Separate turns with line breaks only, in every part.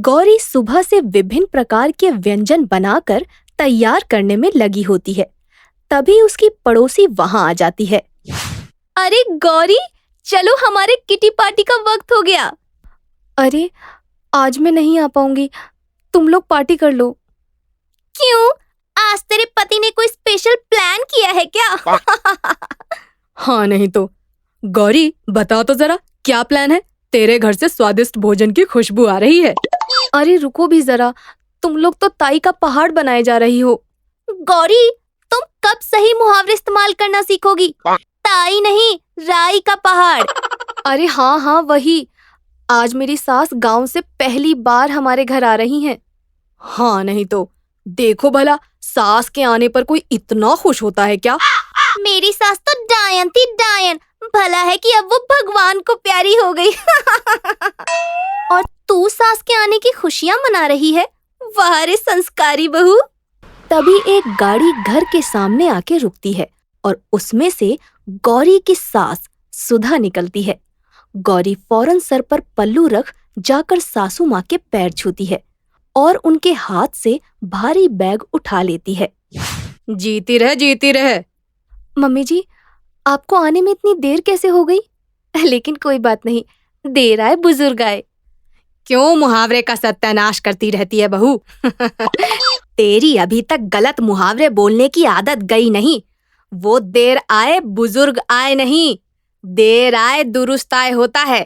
गौरी सुबह से विभिन्न प्रकार के व्यंजन बनाकर तैयार करने में लगी होती है। तभी उसकी पड़ोसी वहां आ जाती है।
अरे गौरी, चलो हमारे किटी पार्टी का वक्त हो गया।
अरे आज मैं नहीं आ पाऊंगी, तुम लोग पार्टी कर लो।
क्यों, आज तेरे पति ने कोई स्पेशल प्लान किया है क्या?
हाँ नहीं तो। गौरी बता तो जरा, क्या प्लान है? तेरे घर से स्वादिष्ट भोजन की खुशबू आ रही है। अरे रुको भी जरा, तुम लोग तो ताई का पहाड़ बनाए जा रही हो।
गौरी, तुम कब सही मुहावरे इस्तेमाल करना सीखोगी? ताई नहीं, राई का पहाड़।
अरे हाँ हाँ वही। आज मेरी सास गांव से पहली बार हमारे घर आ रही हैं। हाँ नहीं तो। देखो भला, सास के आने पर कोई इतना खुश होता है क्या?
मेरी सास तो डायन थी, डायन। भला है कि अब वो भगवान को प्यारी हो गई। और तू सास के आने की खुशियां मना रही है? वाह रे संस्कारी बहू।
तभी एक गाड़ी घर के सामने आके रुकती है और उसमें से गौरी की सास सुधा निकलती है। गौरी फौरन सर पर पल्लू रख जाकर सासू माँ के पैर छूती है और उनके हाथ से भारी बैग उठा लेती है। जीती रह, जीती रह। मम्मी जी, आपको आने में इतनी देर कैसे हो गई? लेकिन कोई बात नहीं, देर आए बुजुर्ग आए। क्यों मुहावरे का सत्यानाश करती रहती है बहू? तेरी अभी तक गलत मुहावरे बोलने की आदत गई नहीं। वो देर आए बुजुर्ग आए नहीं, देर आए दुरुस्त आए होता है।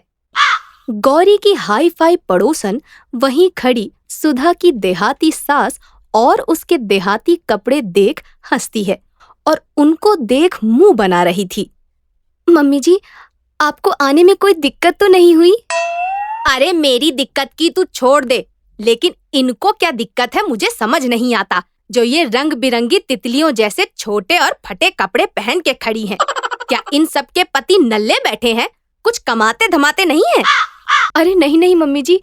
गौरी की हाई फाई पड़ोसन वहीं खड़ी सुधा की देहाती सास और उसके देहाती कपड़े देख हंसती है और उनको देख मुंह बना रही थी। मम्मी जी, आपको आने में कोई दिक्कत तो नहीं हुई?
अरे मेरी दिक्कत की तू छोड़ दे, लेकिन इनको क्या दिक्कत है मुझे समझ नहीं आता, जो ये रंग बिरंगी तितलियों जैसे छोटे और फटे कपड़े पहन के खड़ी हैं। क्या इन सब के पति नल्ले बैठे हैं? कुछ कमाते धमाते नहीं हैं?
अरे नहीं नहीं मम्मी जी,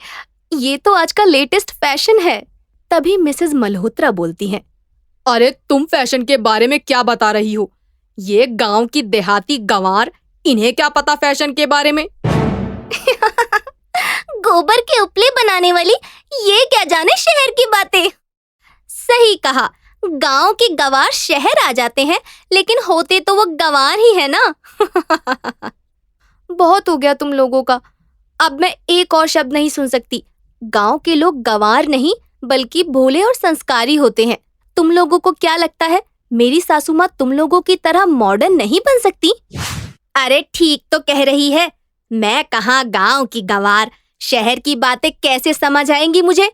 ये तो आज का लेटेस्ट फैशन है। तभी मिसेस मल्होत्रा बोलती हैं। अरे तुम फैशन के बारे में क्या बता रही हो? ये गांव की देहाती गंवार, इन्हें क्या पता फैशन के बारे में?
गोबर के उपले बनाने वाली, ये क्या जाने शहर की बातें। सही कहा, गांव के गंवार शहर आ जाते हैं, लेकिन होते तो वो गंवार ही है ना।
बहुत हो गया तुम लोगों का, अब मैं एक और शब्द नहीं सुन सकती। गांव के लोग गंवार नहीं बल्कि भोले और संस्कारी होते हैं। तुम लोगों को क्या लगता है मेरी सासू माँ तुम लोगों की तरह मॉडर्न नहीं बन सकती?
अरे ठीक तो कह रही है, मैं कहाँ गांव की गंवार, शहर की बातें कैसे समझ आएंगी मुझे?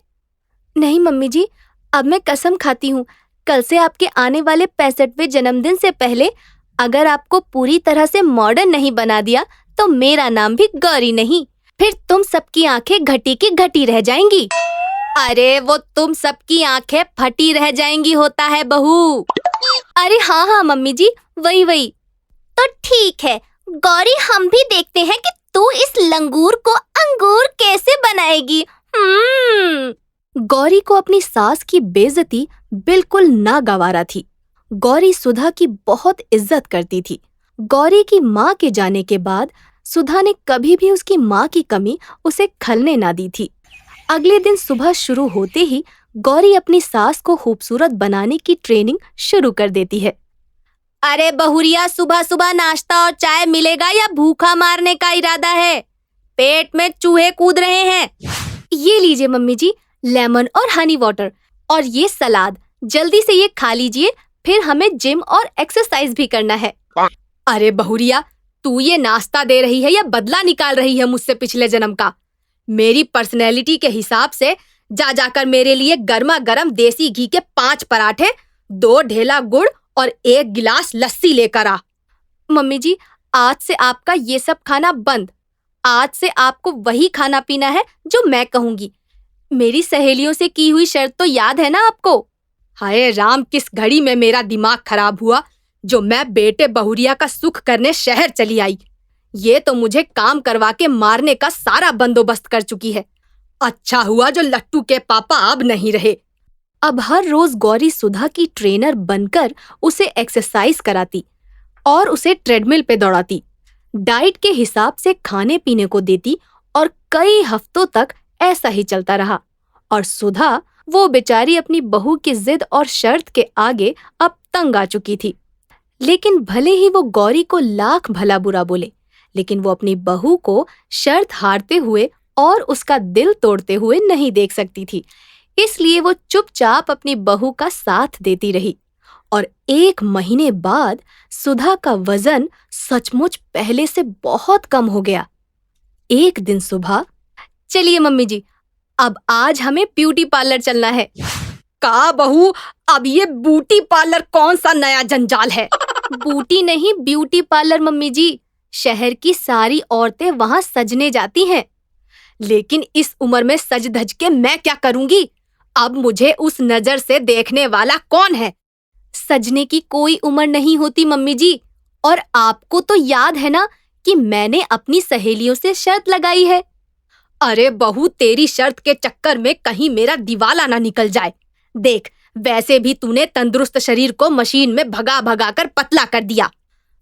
नहीं मम्मी जी, अब मैं कसम खाती हूँ, कल से आपके आने वाले 65वें जन्मदिन से पहले अगर आपको पूरी तरह से मॉडर्न नहीं बना दिया तो मेरा नाम भी गौरी नहीं, फिर तुम सबकी आंखें घटी की घटी रह जाएंगी।
अरे वो तुम सबकी आंखें फटी रह जाएंगी होता है बहू।
अरे हाँ हाँ मम्मी जी, वही वही।
तो ठीक है गौरी, हम भी देखते हैं कि तू इस लंगूर को अंगूर कैसे बनाएगी।
गौरी को अपनी सास की बेइज्जती बिल्कुल नागवारा थी। गौरी सुधा की बहुत इज्जत करती थी। गौरी की माँ के जाने के बाद सुधा ने कभी भी उसकी माँ की कमी उसे खलने ना दी थी। अगले दिन सुबह शुरू होते ही गौरी अपनी सास को खूबसूरत बनाने की ट्रेनिंग शुरू कर देती है।
अरे बहुरिया, सुबह सुबह नाश्ता और चाय मिलेगा या भूखा मारने का इरादा है? पेट में चूहे कूद रहे हैं।
ये लीजिए मम्मी जी, लेमन और हनी वाटर और ये सलाद, जल्दी से ये खा लीजिए, फिर हमें जिम और एक्सरसाइज भी करना है।
अरे बहुरिया, तू ये नाश्ता दे रही है या बदला निकाल रही है मुझसे पिछले जन्म का? मेरी पर्सनैलिटी के हिसाब से जा जाकर मेरे लिए गर्मा गर्म देसी घी के 5 पराठे, 2 ढेला गुड़ और 1 गिलास लस्सी लेकर आ।
मम्मी जी, आज से आपका ये सब खाना बंद। आज से आपको वही खाना पीना है जो मैं कहूंगी। मेरी सहेलियों से की हुई शर्त तो याद है ना आपको?
हाय राम, किस घड़ी में मेरा दिमाग खराब हुआ जो मैं बेटे बहुरिया का सुख करने शहर चली आई। ये तो मुझे काम करवा के मारने का सारा बंदोबस्त कर चुकी है। अच्छा हुआ जो लट्टू के पापा अब नहीं रहे।
अब हर रोज गौरी सुधा की ट्रेनर बनकर उसे एक्सरसाइज कराती और उसे ट्रेडमिल पे दौड़ाती, डाइट के हिसाब से खाने पीने को देती और कई हफ्तों तक ऐसा ही चलता रहा। और सुधा, वो बेचारी अपनी बहू की जिद और शर्त के आगे अब तंग आ चुकी थी। लेकिन भले ही वो गौरी को लाख भला बुरा बोले, लेकिन वो अपनी बहू को शर्त हारते हुए और उसका दिल तोड़ते हुए नहीं देख सकती थी। इसलिए वो चुपचाप अपनी बहू का साथ देती रही। और 1 महीने बाद सुधा का वजन सचमुच पहले से बहुत कम हो गया। एक दिन सुबह,
चलिए मम्मी जी, अब आज हमें ब्यूटी पार्लर चलना है। का बहू, अब ये ब्यूटी पार्लर कौन सा नया जंजाल है?
बूटी नहीं, ब्यूटी पार्लर मम्मी जी। शहर की सारी औरतें वहां सजने जाती हैं।
लेकिन इस उम्र में सज धज के मैं क्या करूंगी? अब मुझे उस नजर से देखने वाला कौन है?
सजने की कोई उम्र नहीं होती मम्मी जी। और आपको तो याद है ना कि मैंने अपनी सहेलियों से शर्त लगाई है।
अरे बहू, तेरी शर्त के चक्कर में कहीं मेरा दिवाला ना निकल जाए। देख, वैसे भी तूने तंदुरुस्त शरीर को मशीन में भगा भगा कर पतला कर दिया।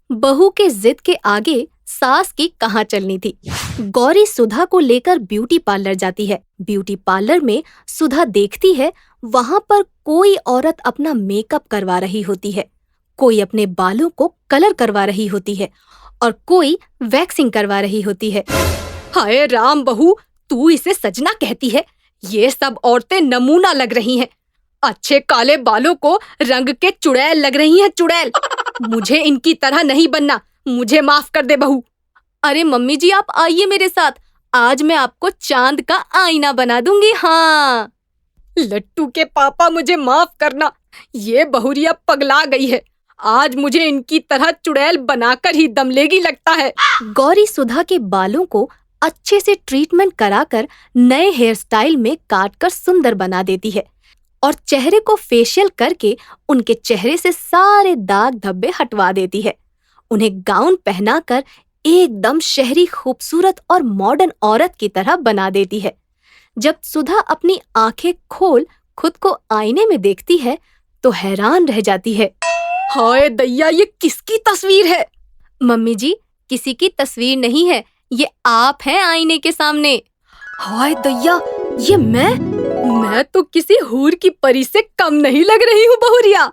बहू के जिद के आगे सास की कहाँ चलनी थी। गौरी सुधा को लेकर ब्यूटी पार्लर जाती है। ब्यूटी पार्लर में सुधा देखती है वहां पर कोई औरत अपना मेकअप करवा रही होती है, कोई अपने बालों को कलर करवा रही होती है और कोई वैक्सिंग करवा रही होती है।
हाय राम बहू, तू इसे सजना कहती है? ये सब औरतें नमूना लग रही हैं। अच्छे काले बालों को रंग के चुड़ैल लग रही हैं, चुड़ैल। मुझे इनकी तरह नहीं बनना, मुझे माफ कर दे बहू।
अरे मम्मी जी, आप आइए मेरे साथ, आज मैं आपको चांद का आईना बना दूंगी। हाँ
लट्टू के पापा, मुझे माफ करना। ये बहुरिया पगला गई है। आज मुझे इनकी तरह चुड़ैल बनाकर ही दम लेगी लगता है।
गौरी सुधा के बालों को अच्छे से ट्रीटमेंट कराकर नए हेयर स्टाइल में काटकर सुंदर बना देती है और चेहरे को फेशियल करके उनके चेहरे से सारे दाग धब्बे हटवा देती है। उन्हें गाउन पहनाकर एकदम शहरी खूबसूरत और मॉडर्न औरत की तरह बना देती है। जब सुधा अपनी आंखें खोल खुद को आईने में देखती है तो हैरान रह जाती है।
हाय दैया, ये किसकी तस्वीर है?
मम्मी जी, किसी की तस्वीर नहीं है, ये आप हैं आईने के सामने।
हाय दैया, ये मैं तो किसी हूर की परी से कम नहीं लग रही हूँ बहुरिया।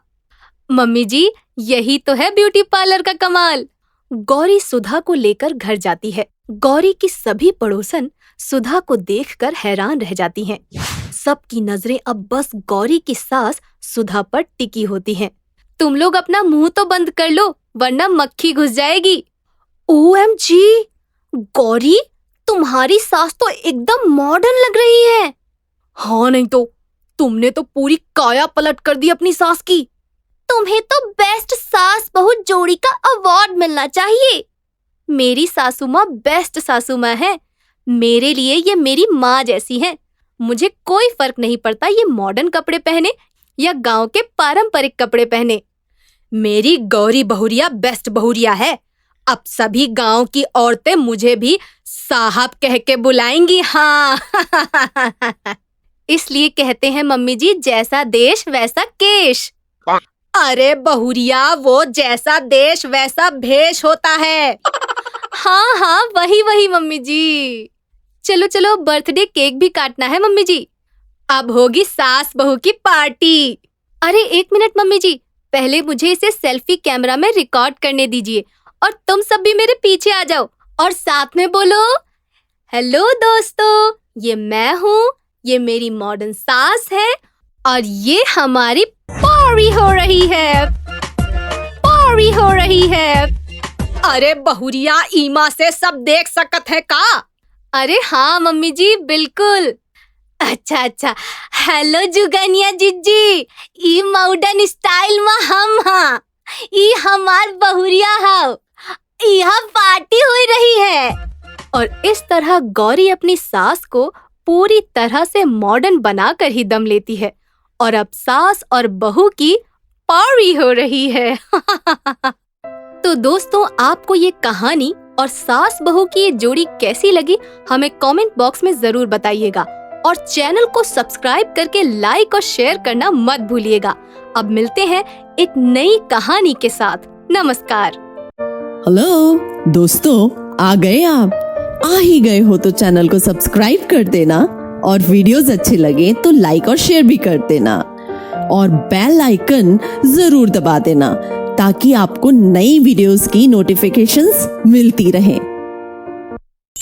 मम्मी जी, यही तो है ब्यूटी पार्लर का कमाल। गौरी सुधा को लेकर घर जाती है। गौरी की सभी पड़ोसन सुधा को देखकर हैरान रह जाती हैं। सबकी नजरें अब बस गौरी की सास सुधा पर टिकी होती हैं। तुम लोग अपना मुंह तो बंद कर लो, वरना मक्खी घुस जाएगी। OMG, गौरी, तुम्हारी सास तो एकदम मॉडर्न लग रही है।
हाँ नहीं तो, तुमने तो पूरी काया पलट कर दी अपनी सास की।
तुम्हें तो बेस्ट सास बहू जोड़ी का अवार्ड मिलना चाहिए। मेरी सासू माँ बेस्ट सासू माँ है। मेरे लिए ये मेरी माँ जैसी हैं। मुझे कोई फर्क नहीं पड़ता ये मॉडर्न कपड़े पहने या गांव के पारंपरिक कपड़े पहने।
मेरी गौरी बहुरिया बेस्ट बहुरिया है। अब सभी गांव की औरतें मुझे भी साहब कह के बुलाएंगी। हाँ
इसलिए कहते हैं मम्मी जी, जैसा देश वैसा केश।
अरे बहुरिया, वो जैसा देश वैसा भेष होता है।
हाँ हाँ, वही वही मम्मी जी। चलो चलो, बर्थडे केक भी काटना है मम्मी जी।
अब होगी सास बहू की पार्टी।
अरे 1 मिनट मम्मी जी, पहले मुझे इसे सेल्फी कैमरा में रिकॉर्ड करने दीजिए और तुम सब भी मेरे पीछे आ जाओ और साथ में बोलो, हेलो दोस्तों, ये मैं हूँ, ये मेरी मॉडर्न सास है और ये हमारी पार्टी हो रही है। पार्टी हो रही है।
अरे बहुरिया, ईमा से सब देख सकत है का?
अरे हाँ मम्मी जी, बिल्कुल। अच्छा, हेलो जुगनिया जिज्जी, ई मॉडर्न स्टाइल में हम हाँ, ई हमार बहुरिया हाउ, यहाँ पार्टी हो रही है। और इस तरह गौरी अपनी सास को पूरी तरह से मॉडर्न बनाकर ही दम लेती है और अब सास और बहू की पार्टी हो रही है। तो दोस्तों, आपको ये कहानी और सास बहू की ये जोड़ी कैसी लगी, हमें कमेंट बॉक्स में जरूर बताइएगा और चैनल को सब्सक्राइब करके लाइक और शेयर करना मत भूलिएगा। अब मिलते हैं एक नई कहानी के साथ। नमस्कार।
हेलो दोस्तों, आ गए आप? आ ही गए हो तो चैनल को सब्सक्राइब कर देना, और वीडियोस अच्छे लगे तो लाइक और शेयर भी कर देना और बेल आइकन जरूर दबा देना ताकि आपको नई वीडियोस की नोटिफिकेशंस मिलती रहें।